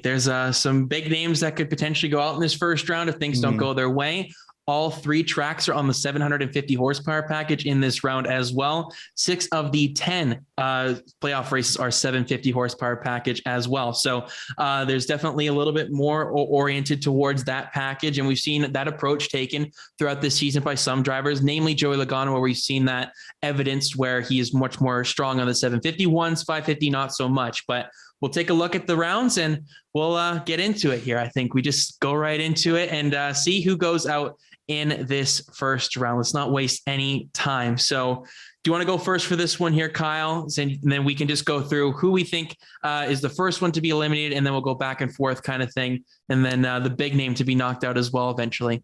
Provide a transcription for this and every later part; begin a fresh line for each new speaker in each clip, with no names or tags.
there's some big names that could potentially go out in this first round if things don't go their way. All 3 tracks are on the 750 horsepower package in this round as well. 6 of the 10 playoff races are 750 horsepower package as well. So there's definitely a little bit more oriented towards that package. And we've seen that approach taken throughout this season by some drivers, namely Joey Logano, where we've seen that evidenced where he is much more strong on the 751s, 550, not so much. But we'll take a look at the rounds and we'll get into it here. I think we just go right into it and see who goes out in this first round. Let's not waste any time. So do you want to go first for this one here, Kyle? And then we can just go through who we think is the first one to be eliminated, and then we'll go back and forth kind of thing. And then the big name to be knocked out as well eventually.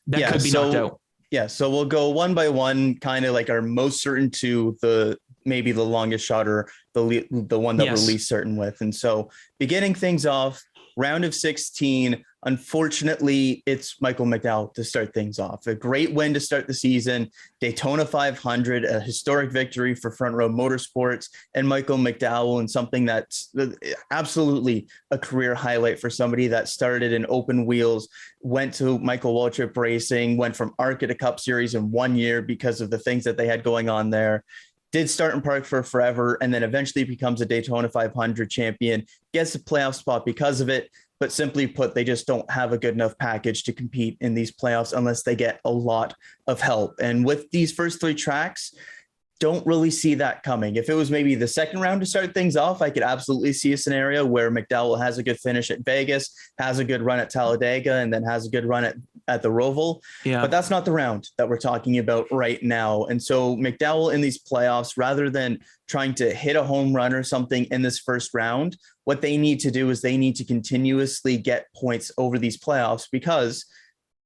That could be knocked out.
Yeah, so we'll go one by one, kind of like our most certain to maybe the longest shot or the one that we're least certain with. And so beginning things off, round of 16, unfortunately, it's Michael Mcdowell to start things off. A great win to start the season, Daytona 500, a historic victory for Front Row Motorsports and Michael McDowell, and something that's absolutely a career highlight for somebody that started in open wheels, went to Michael Waltrip Racing, went from ARCA to Cup Series in 1 year because of the things that they had going on there. Did start in park for forever, and then eventually becomes a Daytona 500 champion, gets a playoff spot because of it. But simply put, they just don't have a good enough package to compete in these playoffs unless they get a lot of help. And with these first 3 tracks, don't really see that coming. If it was maybe the second round to start things off, I could absolutely see a scenario where McDowell has a good finish at Vegas, has a good run at Talladega, and then has a good run at the Roval. Yeah. But that's not the round that we're talking about right now. And so McDowell in these playoffs, rather than trying to hit a home run or something in this first round, what they need to do is they need to continuously get points over these playoffs, because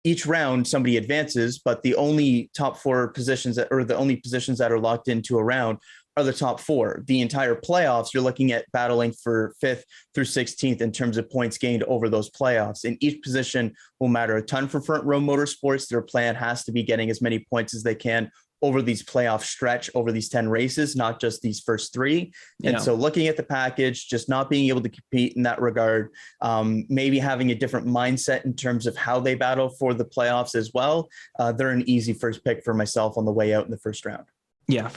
each round somebody advances, but the only top 4 positions the only positions that are locked into a round are the top 4. The entire playoffs, you're looking at battling for 5th through 16th in terms of points gained over those playoffs. And each position will matter a ton for Front Row Motorsports. Their plan has to be getting as many points as they can over these playoff stretch, over these 10 races, not just these first 3. And so looking at the package, just not being able to compete in that regard, maybe having a different mindset in terms of how they battle for the playoffs as well. They're an easy first pick for myself on the way out in the first round.
Yeah,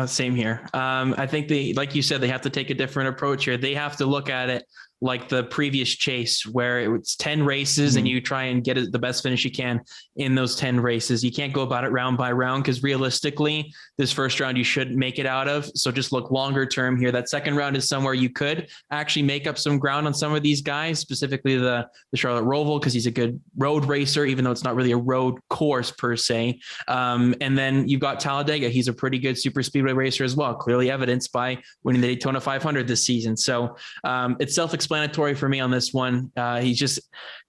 same here. I think like you said, they have to take a different approach here. They have to look at it like the previous chase, where it's 10 races and you try and get the best finish you can in those 10 races. You can't go about it round by round, because realistically, this first round you should make it out of. So just look longer term here. That second round is somewhere you could actually make up some ground on some of these guys, specifically the Charlotte Roval, because he's a good road racer, even though it's not really a road course per se. And then you've got Talladega. He's a pretty good super speedway racer as well, clearly evidenced by winning the Daytona 500 this season. So it's self-explanatory for me on this one. He just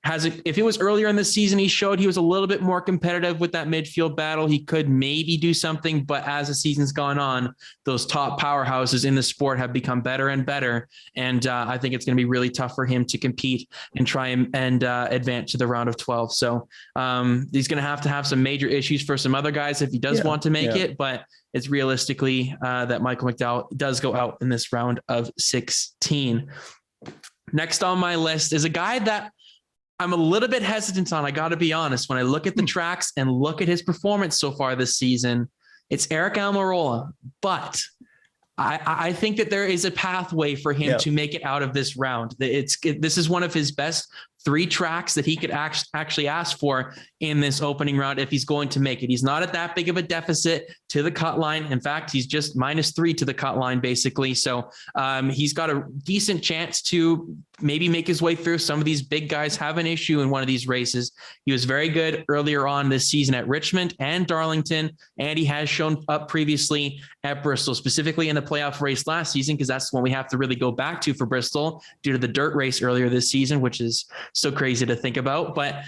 if it was earlier in the season, he showed he was a little bit more competitive with that midfield battle. He could maybe do something, but as the season's gone on, those top powerhouses in the sport have become better and better. And I think it's going to be really tough for him to compete and try and advance to the round of 12. So he's going to have some major issues for some other guys if he does want to make it, but it's realistically that Michael McDowell does go out in this round of 16. Next on my list is a guy that I'm a little bit hesitant on. I got to be honest. When I look at the tracks and look at his performance so far this season, it's Aric Almirola. But I think that there is a pathway for him to make it out of this round. This is one of his best 3 tracks that he could actually ask for in this opening round if he's going to make it. He's not at that big of a deficit to the cut line. In fact, he's just -3 to the cut line, basically. So he's got a decent chance to maybe make his way through. Some of these big guys have an issue in one of these races. He was very good earlier on this season at Richmond and Darlington, and he has shown up previously at Bristol, specifically in the playoff race last season, because that's one we have to really go back to for Bristol due to the dirt race earlier this season, which is so crazy to think about. But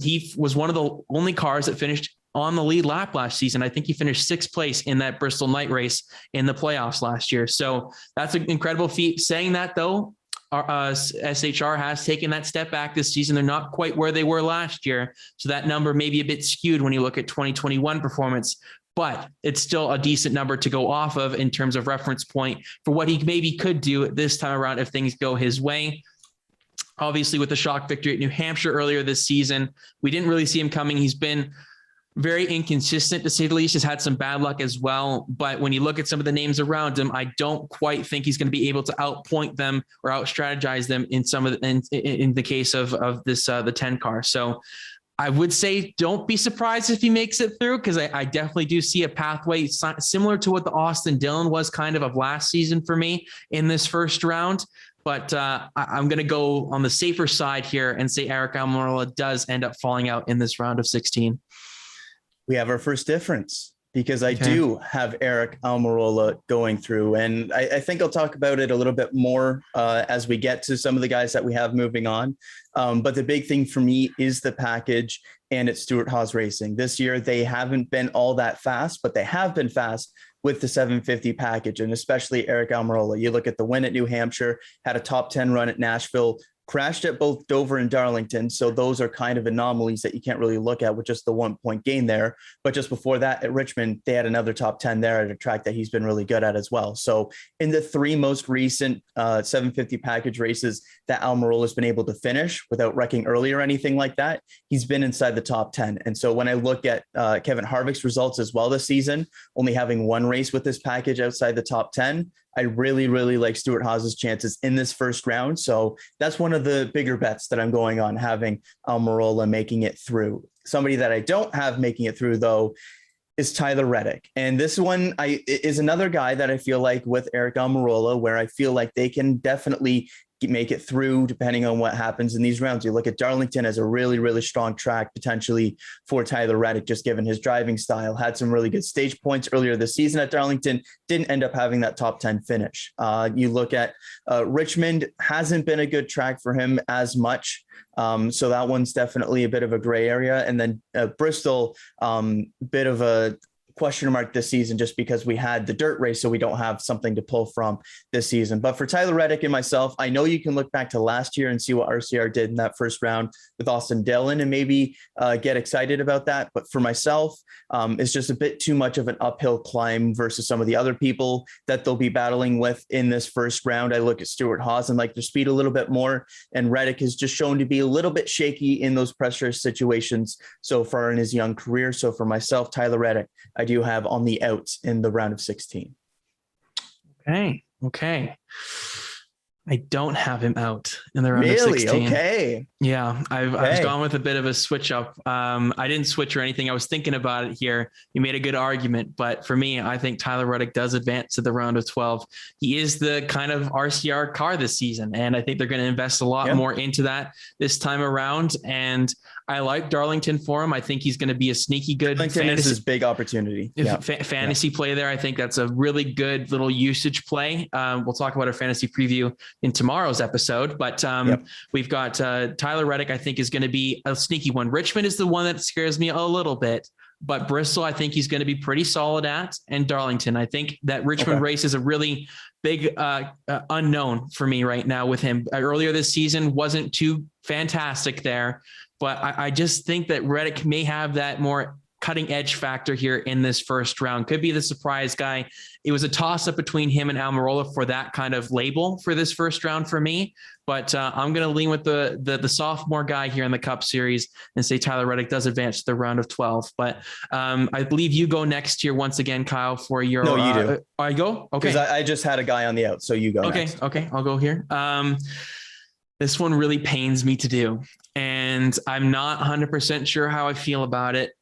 he was one of the only cars that finished on the lead lap last season. I think he finished 6th place in that Bristol night race in the playoffs last year. So that's an incredible feat. Saying that though, SHR has taken that step back this season. They're not quite where they were last year. So that number may be a bit skewed when you look at 2021 performance, but it's still a decent number to go off of in terms of reference point for what he maybe could do this time around if things go his way. Obviously, with the shock victory at New Hampshire earlier this season, we didn't really see him coming. He's been very inconsistent, to say the least. Has had some bad luck as well. But when you look at some of the names around him, I don't quite think he's going to be able to outpoint them or out-strategize them in some of in the case of this the 10 car. So I would say don't be surprised if he makes it through, because I definitely do see a pathway similar to what the Austin Dillon was kind of last season for me in this first round. But I'm going to go on the safer side here and say Aric Almirola does end up falling out in this round of 16.
We have our first difference, because I do have Aric Almirola going through. And I think I'll talk about it a little bit more as we get to some of the guys that we have moving on. But the big thing for me is the package, and it's Stewart-Haas Racing. This year, they haven't been all that fast, but they have been fast with the 750 package, and especially Aric Almirola. You look at the win at New Hampshire, had a top 10 run at Nashville, crashed at both Dover and Darlington. So those are kind of anomalies that you can't really look at with just the 1 point gain there. But just before that at Richmond, they had another top 10 there at a track that he's been really good at as well. So in the three most recent 750 package races that Almirola has been able to finish without wrecking early or anything like that, he's been inside the top 10. And so when I look at Kevin Harvick's results as well this season, only having one race with this package outside the top 10, I really, really like Stewart-Haas's chances in this first round. So that's one of the bigger bets that I'm going on, having Almirola making it through. Somebody that I don't have making it through, though, is Tyler Reddick. And this one is another guy that I feel like with Aric Almirola, where I feel like they can definitely make it through depending on what happens in these rounds. You look at Darlington as a really, really strong track potentially for Tyler Reddick, just given his driving style. Had some really good stage points earlier this season at Darlington, didn't end up having that top 10 finish. You look at Richmond, hasn't been a good track for him as much. So that one's definitely a bit of a gray area. And then Bristol, bit of a question mark this season, just because we had the dirt race, so we don't have something to pull from this season. But for Tyler Reddick and myself, I know you can look back to last year and see what RCR did in that first round with Austin Dillon and maybe get excited about that. But for myself, it's just a bit too much of an uphill climb versus some of the other people that they'll be battling with in this first round. I look at Stewart-Haas and like their speed a little bit more, and Reddick has just shown to be a little bit shaky in those pressure situations so far in his young career. So for myself, Tyler Reddick, I do have on the outs in the round of 16.
Okay. I don't have him out in the round of
Really?
16.
Okay.
Yeah, I've gone with a bit of a switch up. I didn't switch or anything. I was thinking about it here. You made a good argument, but for me, I think Tyler Reddick does advance to the round of 12. He is the kind of RCR car this season, and I think they're going to invest a lot more into that this time around. And I like Darlington for him. I think he's going to be a sneaky good
Darlington is his big opportunity.
Fantasy play there. I think that's a really good little usage play. We'll talk about our fantasy preview in tomorrow's episode, but we've got Tyler Reddick, I think, is going to be a sneaky one. Richmond is the one that scares me a little bit, but Bristol, I think he's going to be pretty solid at, and Darlington. I think that Richmond race is a really big unknown for me right now with him. Earlier this season wasn't too fantastic there, but I just think that Reddick may have that more cutting edge factor here in this first round. Could be the surprise guy. It was a toss up between him and Almirola for that kind of label for this first round for me, but I'm going to lean with the sophomore guy here in the Cup Series and say Tyler Reddick does advance to the round of 12. But I believe you go next year once again, Kyle, for your.
No, you do.
I go. Okay.
Because I just had a guy on the out, so you go.
Okay.
Next.
Okay. I'll go here. This one really pains me to do, and I'm not 100% sure how I feel about it.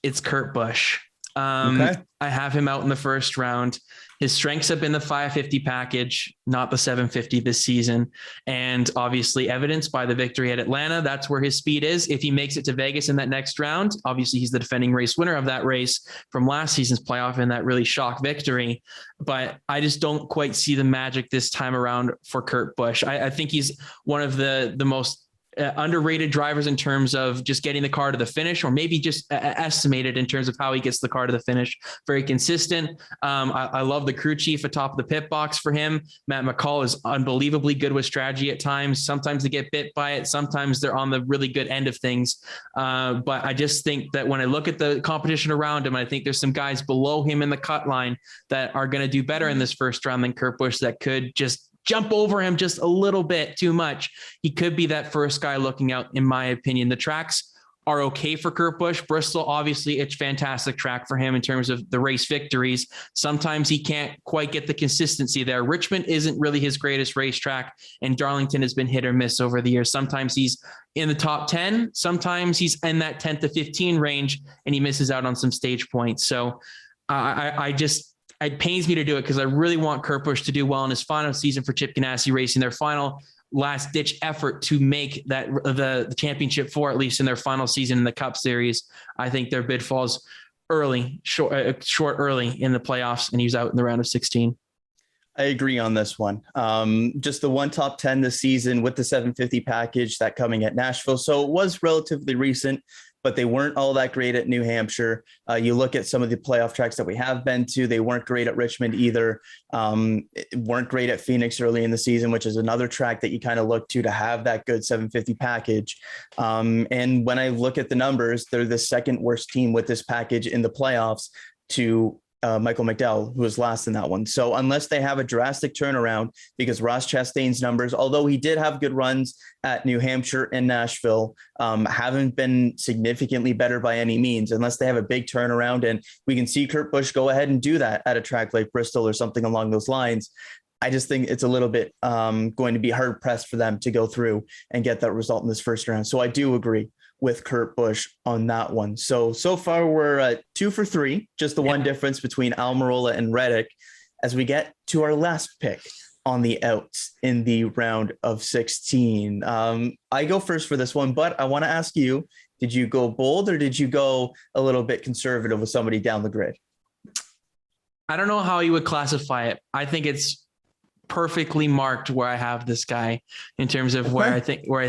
It's Kurt Busch. I have him out in the first round. His strengths have been the 550 package, not the 750 this season. And obviously evidenced by the victory at Atlanta. That's where his speed is. If he makes it to Vegas in that next round, obviously he's the defending race winner of that race from last season's playoff in that really shock victory. But I just don't quite see the magic this time around for Kurt Busch. I think he's one of the most underrated drivers in terms of just getting the car to the finish, or maybe just estimated in terms of how he gets the car to the finish. Very consistent. I love the crew chief atop of the pit box for him. Matt McCall is unbelievably good with strategy at times. Sometimes they get bit by it. Sometimes they're on the really good end of things. But I just think that when I look at the competition around him, I think there's some guys below him in the cut line that are going to do better in this first round than Kurt Busch that could just jump over him just a little bit too much, he could be that first guy looking out, in my opinion. The tracks are okay for Kurt Busch. Bristol, obviously, it's fantastic track for him in terms of the race victories. Sometimes he can't quite get the consistency there. Richmond isn't really his greatest racetrack, and Darlington has been hit or miss over the years. Sometimes he's in the top 10, sometimes he's in that 10 to 15 range, and he misses out on some stage points. So it pains me to do it because I really want Kurt Busch to do well in his final season for Chip Ganassi Racing, their final last ditch effort to make that the championship four, at least in their final season in the Cup Series. I think their bid falls short early in the playoffs, and he's out in the round of 16.
I agree on this one. Just the one top 10 this season with the 750 package that coming at Nashville. So it was relatively recent, but they weren't all that great at New Hampshire. You look at some of the playoff tracks that we have been to, they weren't great at Richmond either. Weren't great at Phoenix early in the season, which is another track that you kind of look to have that good 750 package. And when I look at the numbers, they're the second worst team with this package in the playoffs to Michael Mcdowell, who was last in that one. So unless they have a drastic turnaround, because Ross Chastain's numbers, although he did have good runs at New Hampshire and Nashville, haven't been significantly better by any means, unless they have a big turnaround. And we can see Kurt Busch go ahead and do that at a track like Bristol or something along those lines. I just think it's a little bit going to be hard pressed for them to go through and get that result in this first round. So I do agree with Kurt Busch on that one. So far we're 2 for 3, just the one difference between Almirola and Reddick as we get to our last pick on the outs in the round of 16. I go first for this one, but I want to ask you, did you go bold or did you go a little bit conservative with somebody down the grid?
I don't know how you would classify it. I think it's perfectly marked where I have this guy in terms of where I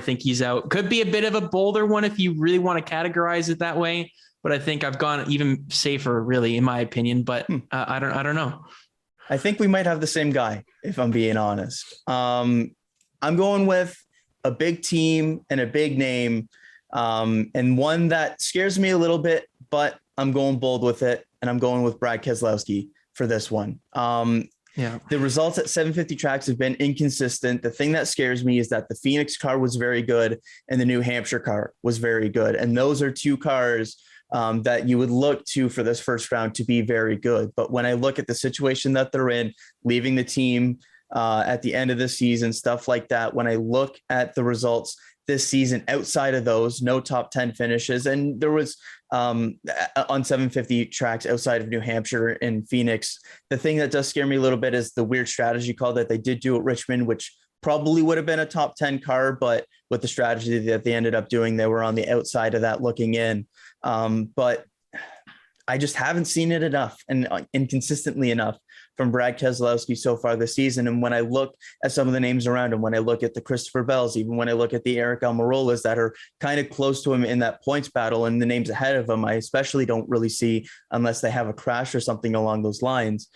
think he's out. Could be a bit of a bolder one if you really want to categorize it that way, but I think I've gone even safer, really, in my opinion. But I don't know.
I think we might have the same guy, if I'm being honest. I'm going with a big team and a big name, and one that scares me a little bit, but I'm going bold with it, and I'm going with Brad Keselowski for this one. The results at 750 tracks have been inconsistent. The thing that scares me is that the Phoenix car was very good and the New Hampshire car was very good. And those are two cars that you would look to for this first round to be very good. But when I look at the situation that they're in, leaving the team at the end of the season, stuff like that, when I look at the results this season outside of those, no top 10 finishes. And there was on 750 tracks outside of New Hampshire and Phoenix. The thing that does scare me a little bit is the weird strategy call that they did do at Richmond, which probably would have been a top 10 car, but with the strategy that they ended up doing, they were on the outside of that looking in. But I just haven't seen it enough and inconsistently enough from Brad Keselowski so far this season. And when I look at some of the names around him, when I look at the Christopher Bells, even when I look at the Eric Almirolas that are kind of close to him in that points battle and the names ahead of him, I especially don't really see, unless they have a crash or something along those lines,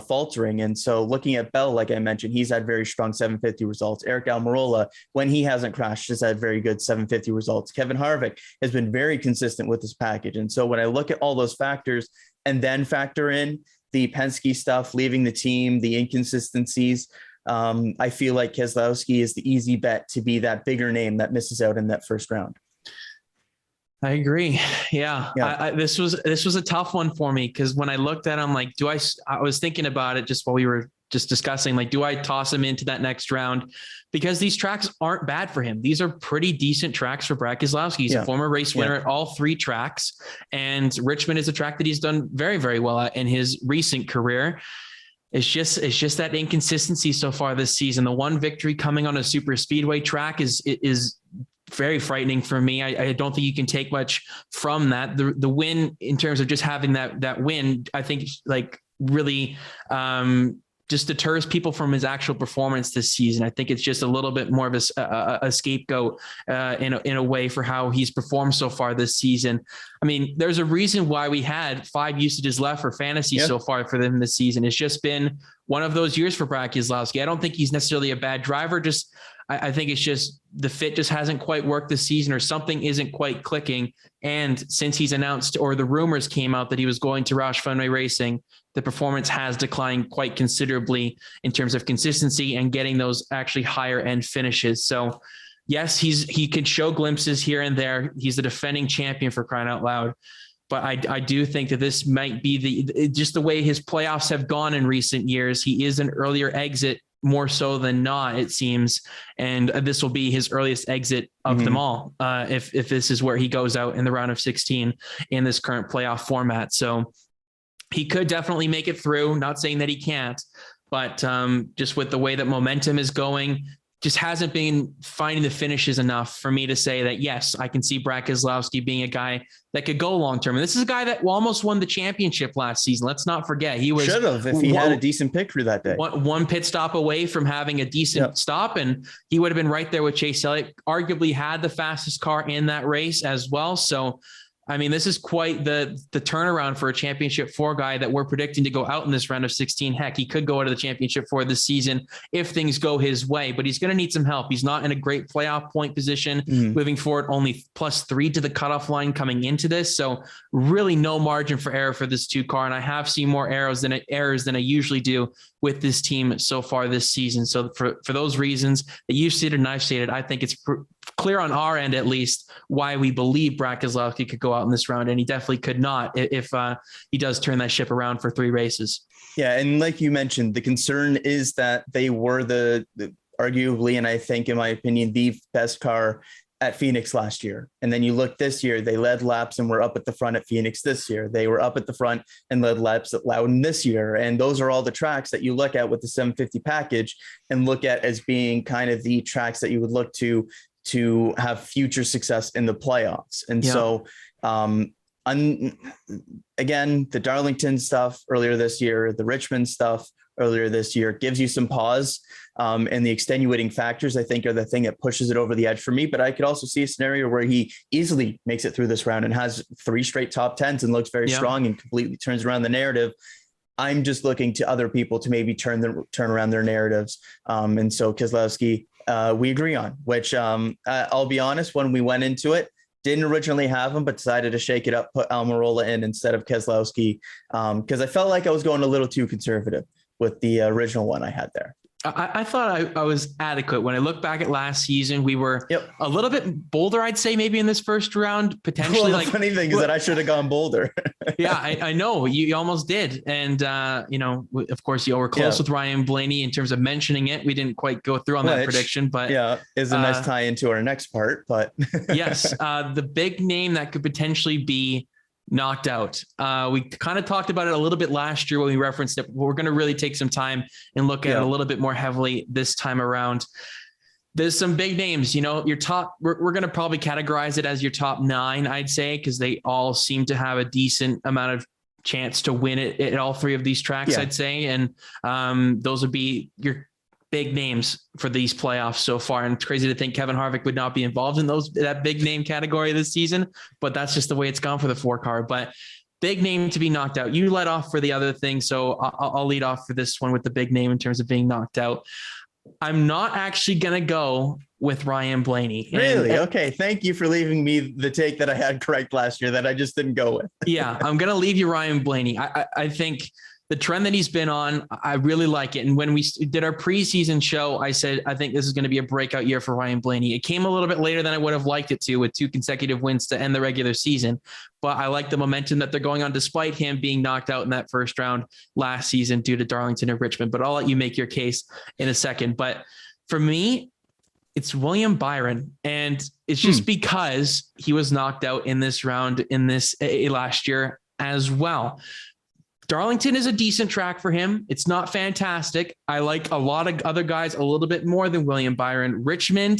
faltering. And so looking at Bell, like I mentioned, he's had very strong 750 results. Eric Almirola, when he hasn't crashed, has had very good 750 results. Kevin Harvick has been very consistent with his package. And so when I look at all those factors and then factor in the Penske stuff, leaving the team, the inconsistencies, I feel like Keselowski is the easy bet to be that bigger name that misses out in that first round.
I agree. Yeah. This was a tough one for me because when I looked at him, like, I was thinking about it just while we were just discussing, like, do I toss him into that next round? Because these tracks aren't bad for him. These are pretty decent tracks for Brad Keselowski. He's a former race winner at all three tracks. And Richmond is a track that he's done very, very well at in his recent career. It's just that inconsistency so far this season. The one victory coming on a super speedway track is very frightening for me. I don't think you can take much from that. The win in terms of just having that win, I think like really just deters people from his actual performance this season. I think it's just a little bit more of a scapegoat in a way for how he's performed so far this season. I mean, there's a reason why we had 5 usages left for fantasy so far for them this season. It's just been one of those years for Brad Keselowski. I don't think he's necessarily a bad driver. Just I think it's just the fit just hasn't quite worked this season, or something isn't quite clicking. And since he's announced, or the rumors came out that he was going to Roush Fenway Racing, the performance has declined quite considerably in terms of consistency and getting those actually higher end finishes. So yes, he could show glimpses here and there. He's the defending champion, for crying out loud. But I do think that this might be just the way his playoffs have gone in recent years. He is an earlier exit, more so than not, it seems. And this will be his earliest exit of them all, if this is where he goes out in the round of 16 in this current playoff format. So he could definitely make it through. Not saying that he can't, but just with the way that momentum is going, just hasn't been finding the finishes enough for me to say that, yes, I can see Brad Keselowski being a guy that could go long-term. And this is a guy that almost won the championship last season. Let's not forget. He was
should have, if he had a decent pick through that day.
One pit stop away from having a decent stop, and he would have been right there with Chase Elliott, arguably had the fastest car in that race as well. So, I mean, this is quite the turnaround for a championship 4 guy that we're predicting to go out in this round of 16. Heck, he could go out of the championship 4 this season if things go his way, but he's going to need some help. He's not in a great playoff point position moving forward, only +3 to the cutoff line coming into this. So really no margin for error for this 2 car. And I have seen more errors than I usually do with this team so far this season. So for those reasons that you've stated and I've stated, I think it's clear on our end, at least, why we believe Brad Keselowski could go out in this round. And he definitely could not if he does turn that ship around for 3 races.
Yeah. And like you mentioned, the concern is that they were the arguably, and I think in my opinion, the best car at Phoenix last year. And then you look this year, they led laps and were up at the front at Phoenix this year. They were up at the front and led laps at Loudon this year. And those are all the tracks that you look at with the 750 package and look at as being kind of the tracks that you would look to have future success in the playoffs. And so, again, the Darlington stuff earlier this year, the Richmond stuff earlier this year gives you some pause. And the extenuating factors, I think, are the thing that pushes it over the edge for me. But I could also see a scenario where he easily makes it through this round and has 3 straight top 10s and looks very strong and completely turns around the narrative. I'm just looking to other people to maybe turn around their narratives. And so Keselowski, we agree on, which I'll be honest, when we went into it, didn't originally have him, but decided to shake it up, put Almirola in instead of Keselowski, because I felt like I was going a little too conservative with the original one I had there.
I thought I was adequate. When I look back at last season, we were a little bit bolder, I'd say, maybe in this first round, potentially.
Well, the funny thing is that I should have gone bolder.
Yeah, I know you almost did. And, of course, you were close with Ryan Blaney in terms of mentioning it. We didn't quite go through on that prediction, but
is a nice tie into our next part. But
yes, the big name that could potentially be knocked out. We kind of talked about it a little bit last year when we referenced it. We're going to really take some time and look at it a little bit more heavily this time around. There's some big names, your top, we're going to probably categorize it as your top 9, I'd say, because they all seem to have a decent amount of chance to win it at all 3 of these tracks, I'd say. And those would be your big names for these playoffs so far. And it's crazy to think Kevin Harvick would not be involved in that big name category this season, but that's just the way it's gone for the 4 car. But big name to be knocked out. You led off for the other thing, so I'll lead off for this one with the big name in terms of being knocked out. I'm not actually going to go with Ryan Blaney.
Really? Okay. Thank you for leaving me the take that I had correct last year that I just didn't go with.
Yeah, I'm going to leave you Ryan Blaney. I think the trend that he's been on, I really like it. And when we did our preseason show, I said, I think this is going to be a breakout year for Ryan Blaney. It came a little bit later than I would have liked it to, with 2 consecutive wins to end the regular season. But I like the momentum that they're going on, despite him being knocked out in that first round last season due to Darlington and Richmond. But I'll let you make your case in a second. But for me, it's William Byron. And it's just because he was knocked out in this round in this last year as well. Darlington is a decent track for him. It's not fantastic. I like a lot of other guys a little bit more than William Byron. Richmond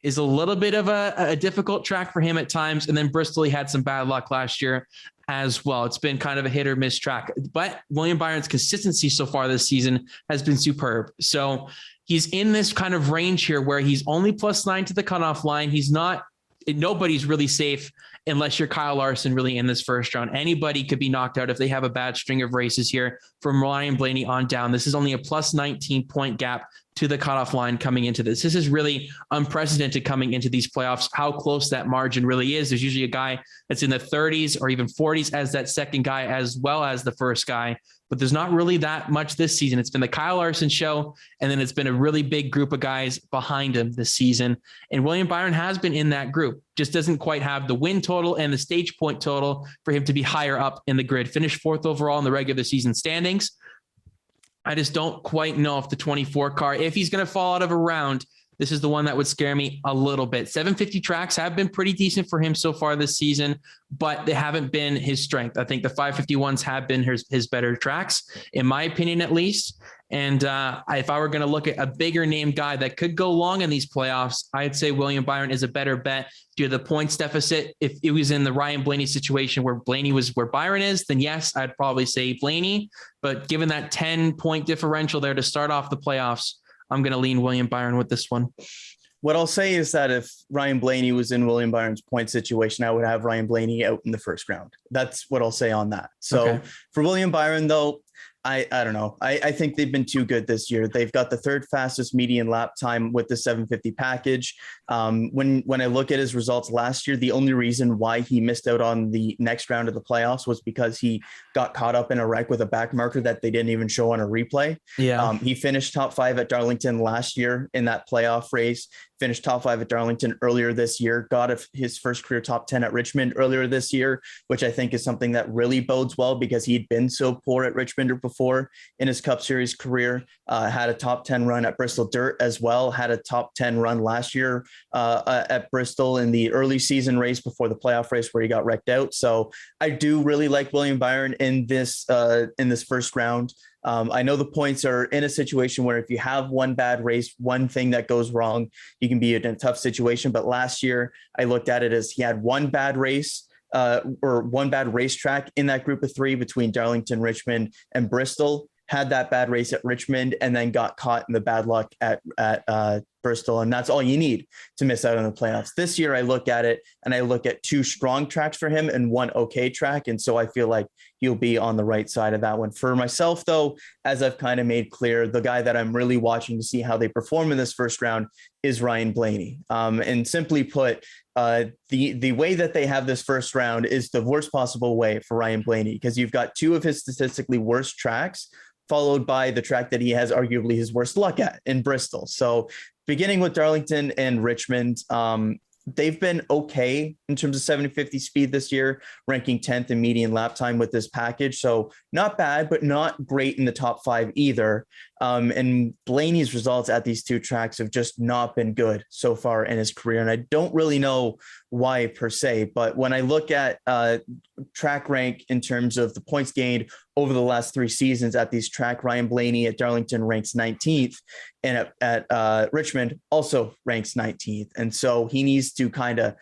is a little bit of a difficult track for him at times. And then Bristol, he had some bad luck last year as well. It's been kind of a hit or miss track, but William Byron's consistency so far this season has been superb. So he's in this kind of range here where he's only +9 to the cutoff line. Nobody's really safe unless you're Kyle Larson really in this first round. Anybody could be knocked out if they have a bad string of races here from Ryan Blaney on down. This is only a +19 point gap to the cutoff line coming into this. This is really unprecedented coming into these playoffs, how close that margin really is. There's usually a guy that's in the 30s or even 40s as that second guy, as well as the first guy. But there's not really that much this season. It's been the Kyle Larson show, and then it's been a really big group of guys behind him this season. And William Byron has been in that group, just doesn't quite have the win total and the stage point total for him to be higher up in the grid. Finished 4th overall in the regular season standings. I just don't quite know if the 24 car, if he's going to fall out of a round, this is the one that would scare me a little bit. 750 tracks have been pretty decent for him so far this season, but they haven't been his strength. I think the 551s have been his better tracks, in my opinion, at least. And if I were going to look at a bigger name guy that could go long in these playoffs, I'd say William Byron is a better bet due to the points deficit. If it was in the Ryan Blaney situation where Blaney was where Byron is, then yes, I'd probably say Blaney. But given that 10-point differential there to start off the playoffs, I'm going to lean William Byron with this one.
What I'll say is that if Ryan Blaney was in William Byron's point situation, I would have Ryan Blaney out in the first round. That's what I'll say on that. So for William Byron, though, I don't know. I think they've been too good this year. They've got the 3rd fastest median lap time with the 750 package. When I look at his results last year, the only reason why he missed out on the next round of the playoffs was because he got caught up in a wreck with a back marker that they didn't even show on a replay. Yeah. He finished top 5 at Darlington last year in that playoff race, finished top 5 at Darlington earlier this year, got his first career top 10 at Richmond earlier this year, which I think is something that really bodes well because he'd been so poor at Richmond before in his Cup Series career, had a top 10 run at Bristol Dirt as well, had a top 10 run last year at Bristol in the early season race before the playoff race where he got wrecked out. So I do really like William Byron in this first round. I know the points are in a situation where if you have one bad race, one thing that goes wrong, you can be in a tough situation. But last year I looked at it as he had one bad race or one bad racetrack in that group of 3 between Darlington, Richmond, and Bristol, had that bad race at Richmond, and then got caught in the bad luck at Bristol. And that's all you need to miss out on the playoffs. This year, I look at it and I look at 2 strong tracks for him and 1 okay track. And so I feel like he'll be on the right side of that one. For myself, though, as I've kind of made clear, the guy that I'm really watching to see how they perform in this first round is Ryan Blaney. And simply put, the way that they have this first round is the worst possible way for Ryan Blaney, because you've got 2 of his statistically worst tracks, followed by the track that he has arguably his worst luck at in Bristol. So beginning with Darlington and Richmond, they've been okay in terms of 750 speed this year, ranking 10th in median lap time with this package. So not bad, but not great in the top 5 either. And Blaney's results at these 2 tracks have just not been good so far in his career. And I don't really know why per se, but when I look at track rank in terms of the points gained over the last 3 seasons at these track, Ryan Blaney at Darlington ranks 19th, and at Richmond also ranks 19th. And so he needs to kind of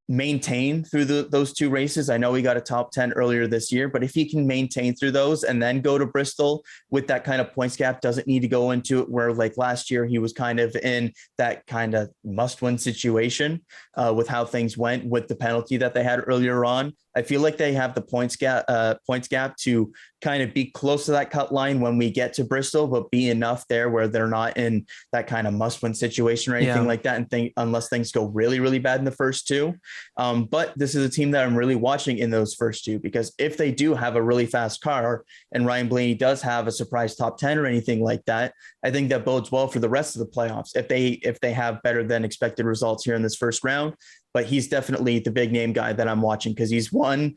maintain through those 2 races. I know he got a top 10 earlier this year, but if he can maintain through those and then go to Bristol with that kind of points gap, doesn't need to go into it where like last year he was kind of in that kind of must-win situation with how things went with the penalty that they had earlier on. I feel like they have the points gap to kind of be close to that cut line when we get to Bristol, but be enough there where they're not in that kind of must-win situation or anything like that. And unless things go really, really bad in the first 2. But this is a team that I'm really watching in those first 2, because if they do have a really fast car and Ryan Blaney does have a surprise top 10 or anything like that, I think that bodes well for the rest of the playoffs. If they have better than expected results here in this first round. But he's definitely the big name guy that I'm watching, because he's won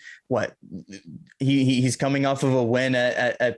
he's coming off of a win at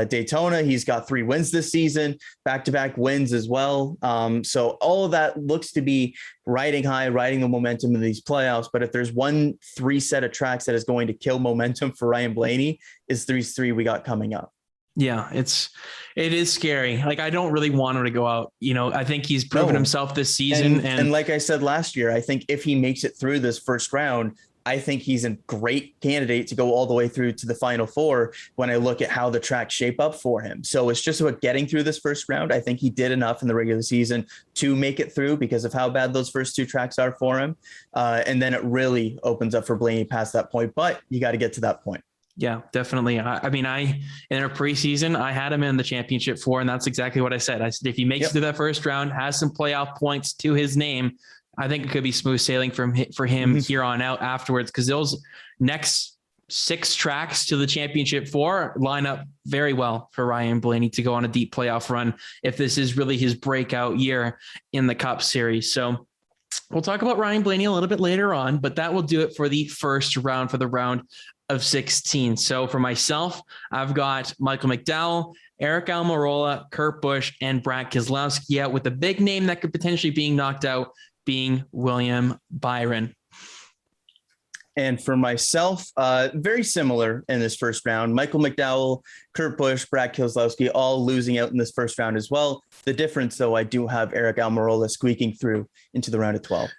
Daytona. He's got 3 wins this season, back-to-back wins as well. So all of that looks to be riding the momentum of these playoffs. But if there's 3 set of tracks that is going to kill momentum for Ryan Blaney, is these 3 we got coming up.
Yeah, it is scary. Like, I don't really want him to go out. I think he's proven himself this season.
And like I said last year, I think if he makes it through this first round, I think he's a great candidate to go all the way through to the final 4 when I look at how the tracks shape up for him. So it's just about getting through this first round. I think he did enough in the regular season to make it through because of how bad those first 2 tracks are for him. And then it really opens up for Blaney past that point, but you got to get to that point.
Yeah, definitely. I mean, in our preseason, I had him in the championship 4, and that's exactly what I said. I said, if he makes it to that first round, has some playoff points to his name, I think it could be smooth sailing for him here on out afterwards. Cause those next 6 tracks to the championship 4 line up very well for Ryan Blaney to go on a deep playoff run, if this is really his breakout year in the Cup Series. So we'll talk about Ryan Blaney a little bit later on, but that will do it for the first round, for the round of 16. So for myself, I've got Michael McDowell, Eric Almirola, Kurt Busch, and Brad Keselowski out, with the big name that could potentially be knocked out being William Byron.
And for myself, very similar in this first round. Michael McDowell, Kurt Busch, Brad Keselowski, all losing out in this first round as well. The difference, though, I do have Eric Almirola squeaking through into the round of 12.